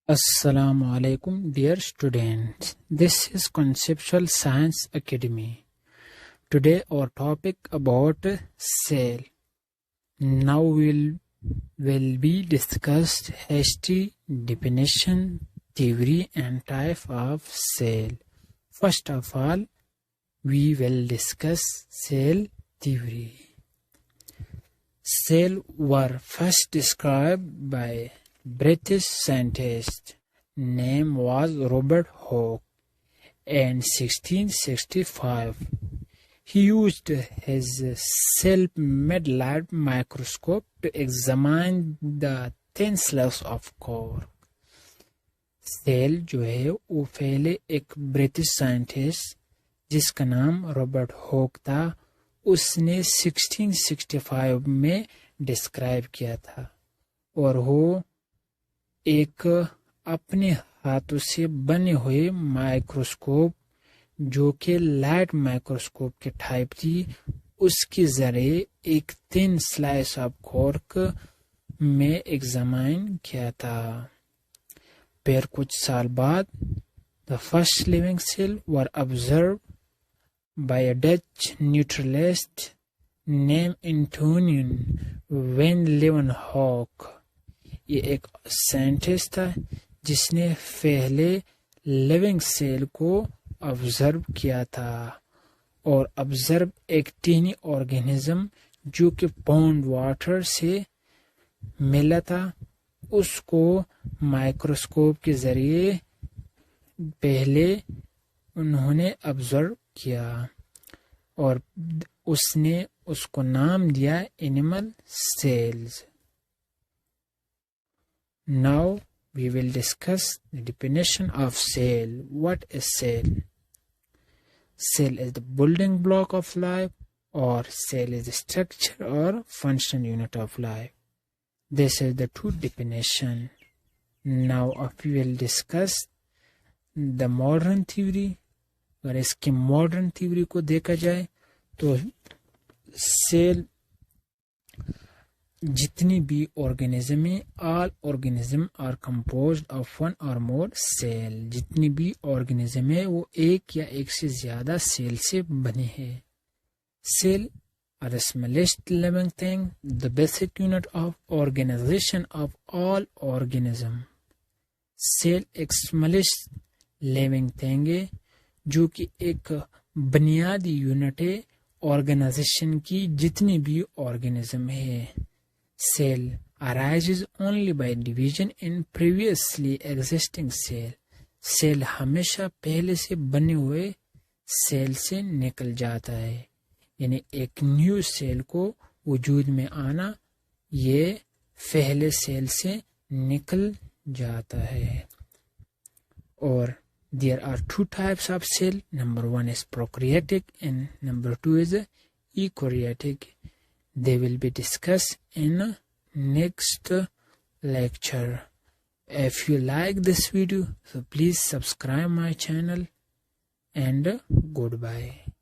Assalamu alaikum, dear students. This is Conceptual Science Academy. Today our topic about cell. Now will be discussed history, definition, theory and type of cell. First of all, we will discuss cell theory. Cells were first described by British scientist. Name was Robert Hooke in 1665. He used his self-made light microscope to examine the thin slabs of cork. Cell जो है वो पहले एक British scientist जिसका नाम Robert होक था, उसने 1665 में डिस्क्राइब किया था और वो एक अपने हाथों से बने हुए माइक्रोस्कोप जो कि लाइट माइक्रोस्कोप के टाइप थी, उसके जरिए एक थिन स्लाइस ऑफ कॉर्क में एग्जामाइन किया था। फिर कुछ साल बाद the first living cell were observe by a Dutch naturalist name Antonie van Leeuwenhoek. ये एक साइंटिस्ट था जिसने पहले लिविंग सेल को ऑब्जर्व किया था और ऑब्जर्व एक टीनी ऑर्गेनिज्म जो कि पॉन्ड वाटर से मिला था, उसको माइक्रोस्कोप के जरिए पहले उन्होंने ऑब्जर्व किया और उसने उसको नाम दिया animal cells. Now we will discuss the definition of cell. What is cell? Cell is the building block of life, or cell is the structure or function unit of life. This is the two definition. Now we will discuss the modern theory. अगर इसकी modern theory को देखा जाए तो cell जितनी भी organism है, all organism are composed of one or more cell. जितनी भी ऑर्गेनिज्म है वो एक या एक से ज्यादा सेल से बने हैं। Cell are the smallest living thing, the basic unit of organisation of all organism. Cell एक स्मॉलेस्ट लिविंग थिंग है जो कि एक बुनियादी यूनिट है ऑर्गेनाइजेशन की जितनी भी ऑर्गेनिज्म है। Cell arises only by division in previously existing cell. Cell हमेशा पहले से बने हुए सेल से निकल जाता है, यानी एक न्यू सेल को वजूद में आना ये पहले सेल से निकल जाता है। और there are two types of cell. Number one is prokaryotic and number two is eukaryotic. They will be discussed in next lecture. If you like this video, so please subscribe my channel and goodbye.